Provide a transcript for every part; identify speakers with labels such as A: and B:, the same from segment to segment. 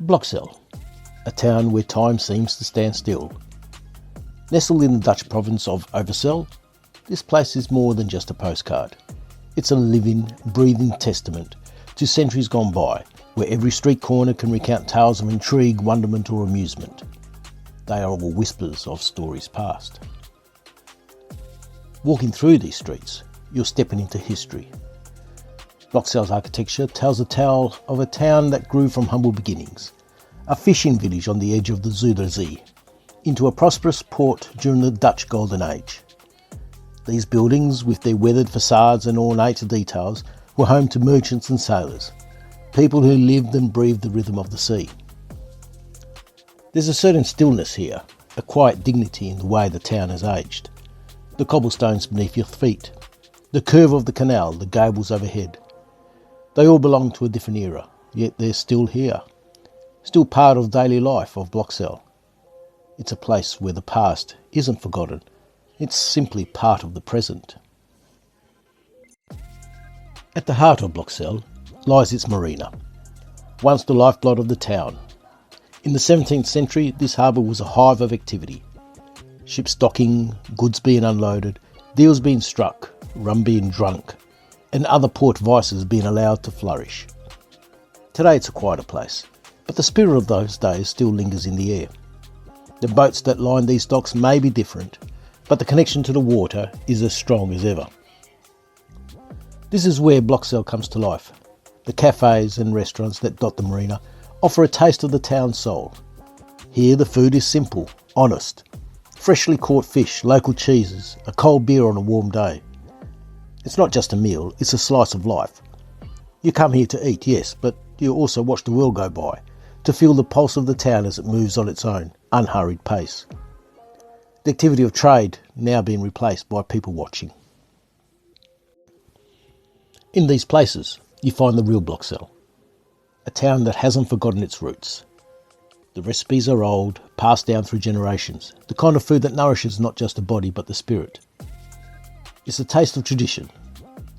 A: Blokzijl, a town where time seems to stand still. Nestled in the Dutch province of Overijssel, this place is more than just a postcard. It's a living, breathing testament to centuries gone by, where every street corner can recount tales of intrigue, wonderment or amusement. They are all whispers of stories past. Walking through these streets, you're stepping into history. Blokzijl's architecture tells a tale of a town that grew from humble beginnings, a fishing village on the edge of the Zuiderzee, into a prosperous port during the Dutch Golden Age. These buildings, with their weathered facades and ornate details, were home to merchants and sailors, people who lived and breathed the rhythm of the sea. There's a certain stillness here, a quiet dignity in the way the town has aged. The cobblestones beneath your feet, the curve of the canal, the gables overhead. They all belong to a different era, yet they're still here, still part of daily life of Blokzijl. It's a place where the past isn't forgotten, it's simply part of the present. At the heart of Blokzijl lies its marina, once the lifeblood of the town. In the 17th century, this harbour was a hive of activity. Ships docking, goods being unloaded, deals being struck, rum being drunk, and other port vices being allowed to flourish. Today it's a quieter place, but the spirit of those days still lingers in the air. The boats that line these docks may be different, but the connection to the water is as strong as ever. This is where Blokzijl comes to life. The cafés and restaurants that dot the marina offer a taste of the town's soul. Here the food is simple, honest. Freshly caught fish, local cheeses, a cold beer on a warm day. It's not just a meal, it's a slice of life. You come here to eat, yes, but you also watch the world go by, to feel the pulse of the town as it moves on its own, unhurried pace. The activity of trade now being replaced by people watching. In these places, you find the real Blokzijl, a town that hasn't forgotten its roots. The recipes are old, passed down through generations, the kind of food that nourishes not just the body but the spirit. It's a taste of tradition,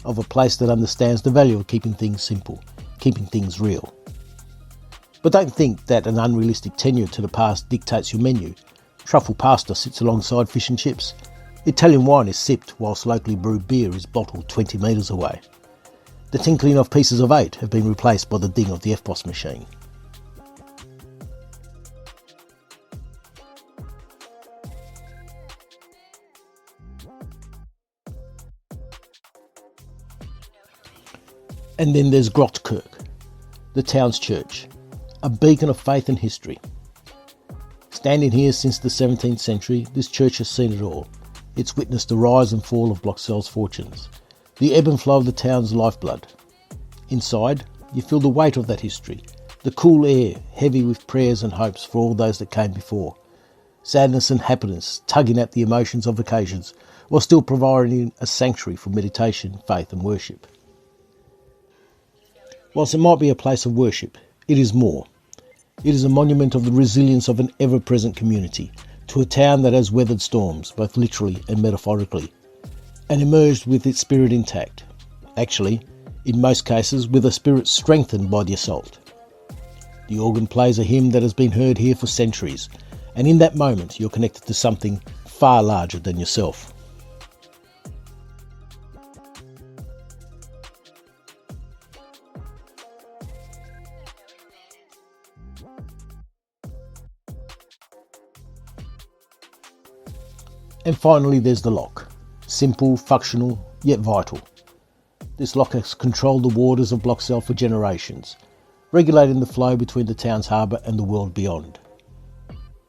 A: of a place that understands the value of keeping things simple, keeping things real. But don't think that an unrealistic tenure to the past dictates your menu. Truffle pasta sits alongside fish and chips. Italian wine is sipped whilst locally brewed beer is bottled 20 metres away. The tinkling of pieces of 8 have been replaced by the ding of the FPOS machine. And then there's Grootkirk, the town's church, a beacon of faith and history. Standing here since the 17th century, this church has seen it all. It's witnessed the rise and fall of Blokzijl's fortunes, the ebb and flow of the town's lifeblood. Inside, you feel the weight of that history, the cool air, heavy with prayers and hopes for all those that came before. Sadness and happiness tugging at the emotions of occasions, while still providing a sanctuary for meditation, faith and worship. Whilst it might be a place of worship, it is more. It is a monument of the resilience of an ever-present community, to a town that has weathered storms, both literally and metaphorically, and emerged with its spirit intact. Actually, in most cases, with a spirit strengthened by the assault. The organ plays a hymn that has been heard here for centuries, and in that moment you're connected to something far larger than yourself. And finally there's the lock. Simple, functional, yet vital. This lock has controlled the waters of Blokzijl for generations, regulating the flow between the town's harbour and the world beyond.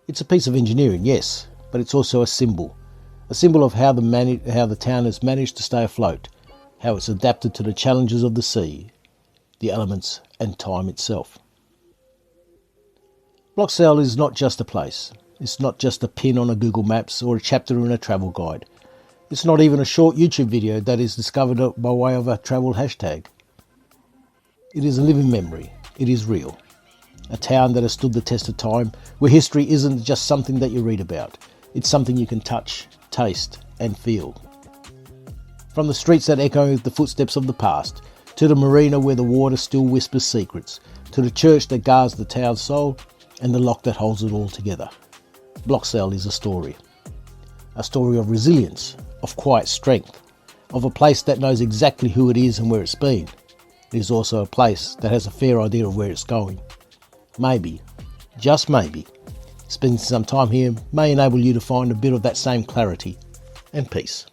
A: It's a piece of engineering, yes, but it's also a symbol of how the town has managed to stay afloat, how it's adapted to the challenges of the sea, the elements and time itself. Blokzijl is not just a place. It's not just a pin on a Google Maps or a chapter in a travel guide. It's not even a short YouTube video that is discovered by way of a travel hashtag. It is a living memory. It is real. A town that has stood the test of time, where history isn't just something that you read about. It's something you can touch, taste and feel. From the streets that echo the footsteps of the past, to the marina where the water still whispers secrets, to the church that guards the town's soul, and the lock that holds it all together. Blokzijl is a story of resilience, of quiet strength, of a place that knows exactly who it is and where it's been. It is also a place that has a fair idea of where it's going. Maybe, just maybe, spending some time here may enable you to find a bit of that same clarity and peace.